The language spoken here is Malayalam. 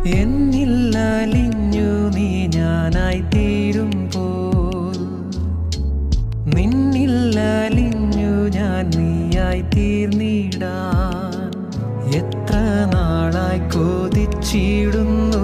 എന്നില്ലലിഞ്ഞു നീ ഞാനായി തീരുമ്പോൾ, നിന്നില്ലലിഞ്ഞു ഞാൻ നീയായി തീർന്നിടാൻ എത്ര നാളായി കൊതിച്ചിടുന്നു